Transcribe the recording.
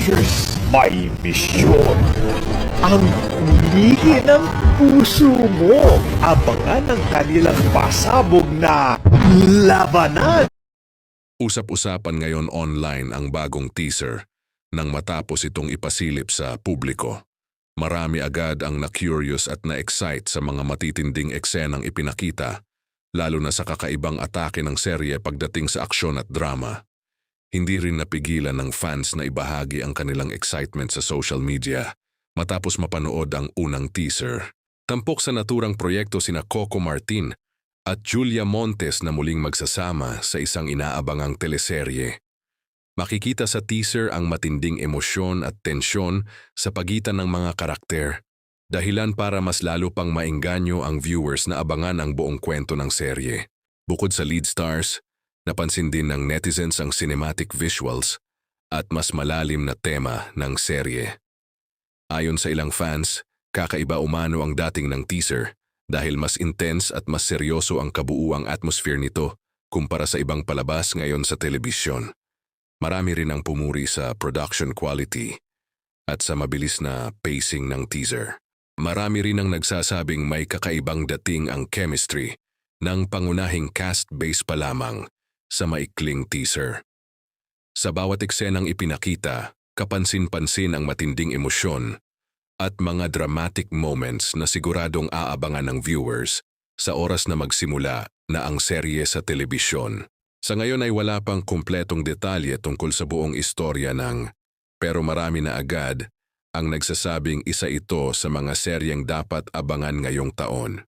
Avengers may misyon. Ang ulihin ng puso mo. Abangan ang kanilang pasabog na labanan. Usap-usapan ngayon online ang bagong teaser nang matapos itong ipasilip sa publiko. Marami agad ang na-curious at na-excite sa mga matitinding eksenang ipinakita, lalo na sa kakaibang atake ng serye pagdating sa aksyon at drama. Hindi rin napigilan ng fans na ibahagi ang kanilang excitement sa social media matapos mapanood ang unang teaser. Tampok sa naturang proyekto sina Coco Martin at Julia Montes na muling magsasama sa isang inaabangang teleserye. Makikita sa teaser ang matinding emosyon at tensyon sa pagitan ng mga karakter, dahilan para mas lalo pang maengganyo ang viewers na abangan ang buong kwento ng serye. Bukod sa lead stars, napansin din ng netizens ang cinematic visuals at mas malalim na tema ng serye. Ayon sa ilang fans, kakaiba umano ang dating ng teaser dahil mas intense at mas seryoso ang kabuuang atmosphere nito kumpara sa ibang palabas ngayon sa telebisyon. Marami rin ang pumuri sa production quality at sa mabilis na pacing ng teaser. Marami rin ang nagsasabing may kakaibang dating ang chemistry ng pangunahing cast base pa lamang sa maikling teaser. Sa bawat eksenang ipinakita, kapansin-pansin ang matinding emosyon at mga dramatic moments na siguradong aabangan ng viewers sa oras na magsimula na ang serye sa telebisyon. Sa ngayon ay wala pang kumpletong detalye tungkol sa buong istorya pero marami na agad ang nagsasabing isa ito sa mga seryeng dapat abangan ngayong taon.